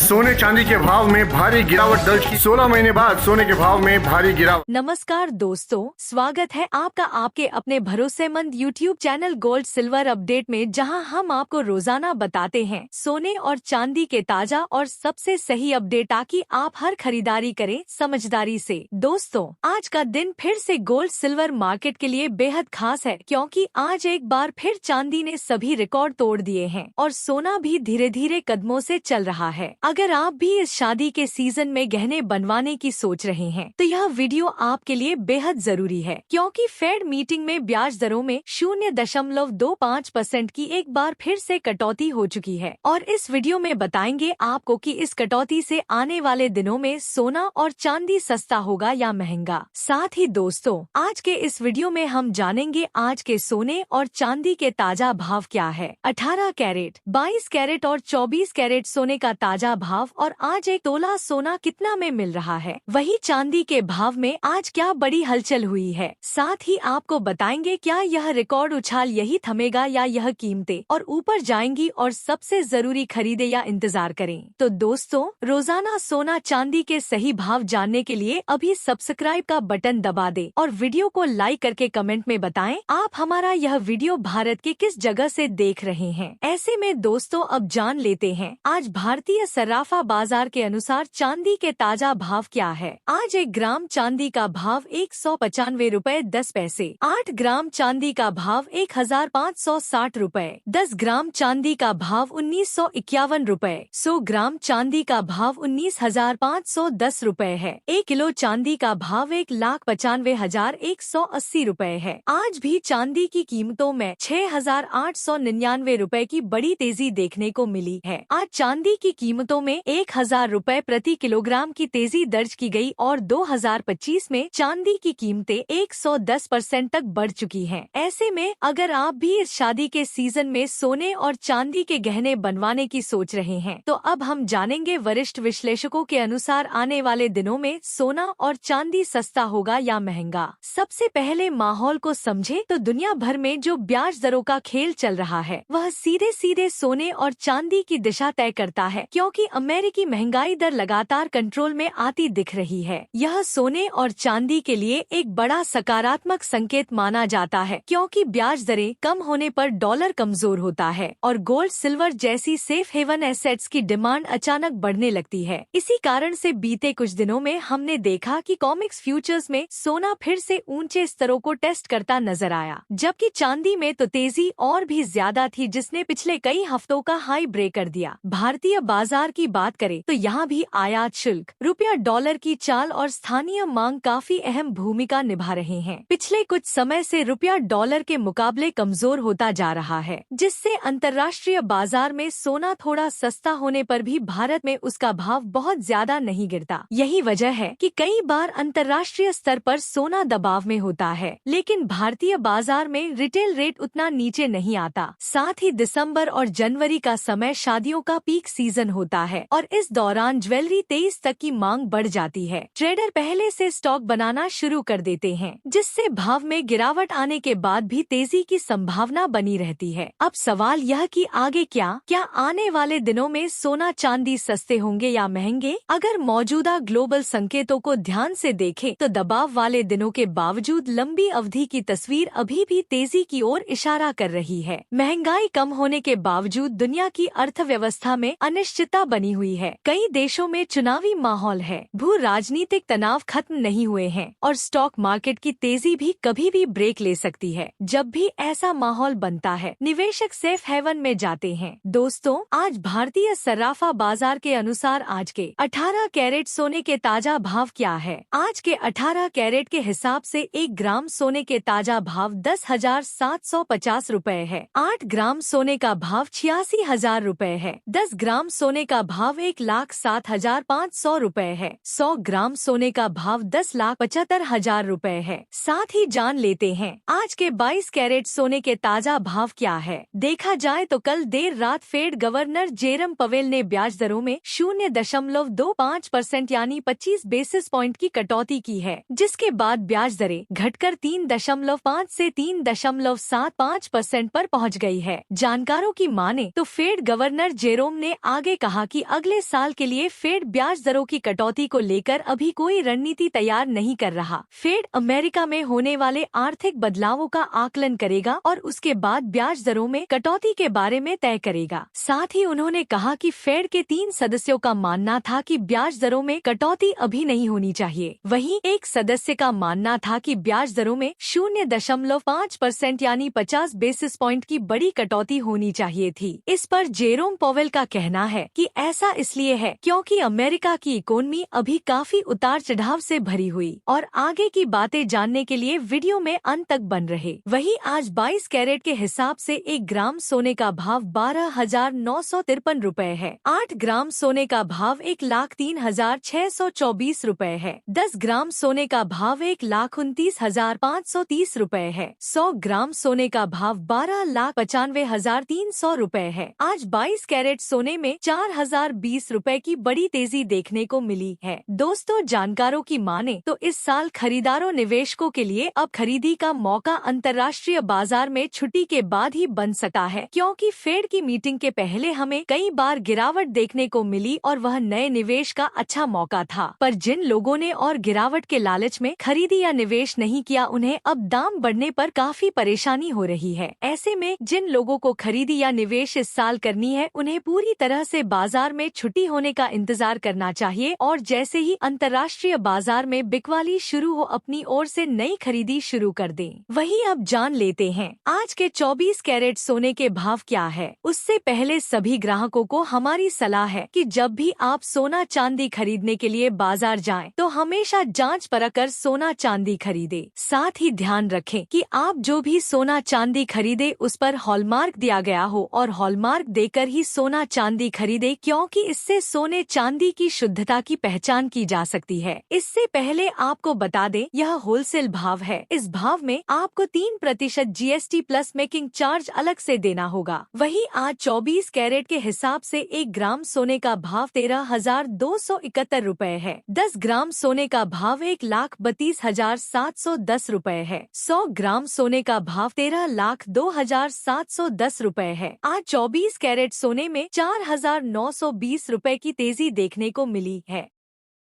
सोने चांदी के भाव में भारी गिरावट दर्ज की। 16 महीने बाद सोने के भाव में भारी गिरावट। नमस्कार दोस्तों, स्वागत है आपका आपके अपने भरोसेमंद YouTube channel gold silver update में, जहां हम आपको रोजाना बताते हैं सोने और चांदी के ताजा और सबसे सही अपडेट, ताकि आप हर खरीदारी करें समझदारी से। दोस्तों, आज का दिन फिर से गोल्ड सिल्वर मार्केट के लिए बेहद खास है, क्योंकि आज एक बार फिर चांदी ने सभी रिकॉर्ड तोड़ दिए हैं और सोना भी धीरे धीरे कदमों से चल रहा है। अगर आप भी इस शादी के सीजन में गहने बनवाने की सोच रहे हैं, तो यह वीडियो आपके लिए बेहद जरूरी है, क्योंकि फेड मीटिंग में ब्याज दरों में 0.25% की एक बार फिर से कटौती हो चुकी है। और इस वीडियो में बताएंगे आपको कि इस कटौती से आने वाले दिनों में सोना और चांदी सस्ता होगा या महंगा। साथ ही दोस्तों, आज के इस वीडियो में हम जानेंगे आज के सोने और चांदी के ताजा भाव क्या है। 18 कैरेट, 22 कैरेट और 24 कैरेट सोने का ताजा भाव, और आज एक तोला सोना कितना में मिल रहा है। वही चांदी के भाव में आज क्या बड़ी हलचल हुई है। साथ ही आपको बताएंगे क्या यह रिकॉर्ड उछाल यही थमेगा या यह कीमतें और ऊपर जाएंगी, और सबसे जरूरी खरीदे या इंतजार करें। तो दोस्तों, रोजाना सोना चांदी के सही भाव जानने के लिए अभी सब्सक्राइब का बटन दबा दे और वीडियो को लाइक करके कमेंट में बताएं आप हमारा यह वीडियो भारत के किस जगह से देख रहे हैं। ऐसे में दोस्तों, अब जान लेते हैं आज भारतीय सराफा बाजार के अनुसार चांदी के ताजा भाव क्या है। आज 1 ग्राम चांदी का भाव 195 रुपए 10 पैसे। 8 ग्राम चांदी का भाव 1560 रुपए। 10 ग्राम चांदी का भाव 1951 रुपए। 100 ग्राम चांदी का भाव 19,510 रुपए है। 1 किलो चांदी का भाव 1,95,180 रुपए है। आज भी चांदी की कीमतों में 6,899 रुपए की बड़ी तेजी देखने को मिली है। आज चांदी की कीमतों में 1,000 रुपए प्रति किलोग्राम की तेजी दर्ज की गई, और 2025 में चांदी की कीमतें 110% तक बढ़ चुकी हैं। ऐसे में अगर आप भी इस शादी के सीजन में सोने और चांदी के गहने बनवाने की सोच रहे हैं, तो अब हम जानेंगे वरिष्ठ विश्लेषकों के अनुसार आने वाले दिनों में सोना और चांदी सस्ता होगा या महंगा। सबसे पहले माहौल को समझे तो दुनिया भर में जो ब्याज दरों का खेल चल रहा है, वह सीधे सीधे सोने और चांदी की दिशा तय करता है, क्योंकि अमेरिकी महंगाई दर लगातार कंट्रोल में आती दिख रही है। यह सोने और चांदी के लिए एक बड़ा सकारात्मक संकेत माना जाता है, क्योंकि ब्याज दरें कम होने पर डॉलर कमजोर होता है और गोल्ड सिल्वर जैसी सेफ हेवन एसेट्स की डिमांड अचानक बढ़ने लगती है। इसी कारण से बीते कुछ दिनों में हमने देखा कि कॉमिक्स फ्यूचर्स में सोना फिर से ऊंचे स्तरों को टेस्ट करता नजर आया, जबकि चांदी में तो तेजी और भी ज्यादा थी, जिसने पिछले कई हफ्तों का हाई ब्रेक कर दिया। भारतीय बाजार की बात करें तो यहाँ भी आयात शुल्क, रुपया डॉलर की चाल और स्थानीय मांग काफी अहम भूमिका निभा रहे हैं। पिछले कुछ समय से रुपया डॉलर के मुकाबले कमजोर होता जा रहा है, जिससे अंतर्राष्ट्रीय बाजार में सोना थोड़ा सस्ता होने पर भी भारत में उसका भाव बहुत ज्यादा नहीं गिरता। यही वजह है कि कई बार अंतर्राष्ट्रीय स्तर पर सोना दबाव में होता है, लेकिन भारतीय बाजार में रिटेल रेट उतना नीचे नहीं आता। साथ ही दिसंबर और जनवरी का समय शादियों का पीक सीजन होता है, और इस दौरान ज्वेलरी 23 तक की मांग बढ़ जाती है। ट्रेडर पहले से स्टॉक बनाना शुरू कर देते हैं, जिससे भाव में गिरावट आने के बाद भी तेजी की संभावना बनी रहती है। अब सवाल यह कि आगे क्या आने वाले दिनों में सोना चांदी सस्ते होंगे या महंगे। अगर मौजूदा ग्लोबल संकेतों को ध्यान से देखें, तो दबाव वाले दिनों के बावजूद लंबी अवधि की तस्वीर अभी भी तेजी की ओर इशारा कर रही है। महंगाई कम होने के बावजूद दुनिया की अर्थव्यवस्था में अनिश्चितता बनी हुई है। कई देशों में चुनावी माहौल है, भू राजनीतिक तनाव खत्म नहीं हुए हैं, और स्टॉक मार्केट की तेजी भी कभी भी ब्रेक ले सकती है। जब भी ऐसा माहौल बनता है, निवेशक सेफ हेवन में जाते हैं। दोस्तों, आज भारतीय सराफा बाजार के अनुसार आज के 18 कैरेट सोने के ताजा भाव क्या है। आज के 18 कैरेट के हिसाब से 1 ग्राम सोने के ताजा भाव 10,750 रुपए है। 8 ग्राम सोने का भाव 86,000 रुपए है। 10 ग्राम सोने का भाव 1,07,500 रुपए है। 100 ग्राम सोने का भाव 10,75,000 रुपए है। साथ ही जान लेते हैं आज के 22 कैरेट सोने के ताजा भाव क्या है। देखा जाए तो कल देर रात फेड गवर्नर जेरम पवेल ने ब्याज दरों में 0.25% यानी 25 बेसिस पॉइंट की कटौती की है, जिसके बाद ब्याज दरें घटकर 3.5 से 3.75% पर पहुंच गई है। जानकारों की माने तो फेड गवर्नर जेरोम ने आगे कहा कि अगले साल के लिए फेड ब्याज दरों की कटौती को लेकर अभी कोई रणनीति तैयार नहीं कर रहा। फेड अमेरिका में होने वाले आर्थिक बदलावों का आकलन करेगा और उसके बाद ब्याज दरों में कटौती के बारे में तय करेगा। साथ ही उन्होंने कहा कि फेड के 3 सदस्यों का मानना था कि ब्याज दरों में कटौती अभी नहीं होनी चाहिए। वहीं एक सदस्य का मानना था कि ब्याज दरों में 0.5% यानी 50 बेसिस पॉइंट की बड़ी कटौती होनी चाहिए थी। इस पर जेरोम पॉवेल का कहना है कि ऐसा इसलिए है क्योंकि अमेरिका की इकोनॉमी अभी काफी उतार चढ़ाव से भरी हुई और आगे की बातें जानने के लिए वीडियो में अंत तक बन रहे। वहीं आज 22 कैरेट के हिसाब से 1 ग्राम सोने का भाव 12,953 रुपए है। 8 ग्राम सोने का भाव 1,03,624 रुपए है। 10 ग्राम सोने का भाव 1,29,530 रुपए है। 100 ग्राम सोने का भाव 12,95,300 रुपए है। आज 22 कैरेट सोने में 4,020 रुपए की बड़ी तेजी देखने को मिली है। दोस्तों, जानकारों की माने तो इस साल खरीदारों निवेशकों के लिए अब खरीदी का मौका अंतर्राष्ट्रीय बाजार में छुट्टी के बाद ही बन सकता है, क्योंकि फेड की मीटिंग के पहले हमें कई बार गिरावट देखने को मिली और वह नए निवेश का अच्छा मौका था। पर जिन लोगों ने और गिरावट के लालच में खरीदी या निवेश नहीं किया, उन्हें अब दाम बढ़ने पर काफी परेशानी हो रही है। ऐसे में जिन लोगों को खरीदी या निवेश इस साल करनी है, उन्हें पूरी तरह से बाजार में छुट्टी होने का इंतजार करना चाहिए और जैसे ही अंतर्राष्ट्रीय बाजार में बिकवाली शुरू हो, अपनी ओर से नई खरीदी शुरू कर दें। वहीं अब जान लेते हैं आज के 24 कैरेट सोने के भाव क्या है। उससे पहले सभी ग्राहकों को हमारी सलाह है कि जब भी आप सोना चांदी खरीदने के लिए बाजार जाएं, तो हमेशा जांच परख कर सोना चांदी खरीदे। साथ ही ध्यान रखें कि आप जो भी सोना चांदी खरीदे उस पर हॉलमार्क दिया गया हो और हॉलमार्क देकर ही सोना चांदी खरीदे, क्योंकि इससे सोने चांदी की शुद्धता की पहचान की जा सकती है। इससे पहले आपको बता दें, यह होलसेल भाव है। इस भाव में आपको 3% GST प्लस मेकिंग चार्ज अलग से देना होगा। वहीं आज 24 कैरेट के हिसाब से 1 ग्राम सोने का भाव 13,271 रुपए है। 10 ग्राम सोने का भाव 1,32,710 रुपए है। 100 ग्राम सोने का भाव 13,02,710 रुपए है। आज 24 कैरेट सोने में 4,920 रुपए की तेजी देखने को मिली है।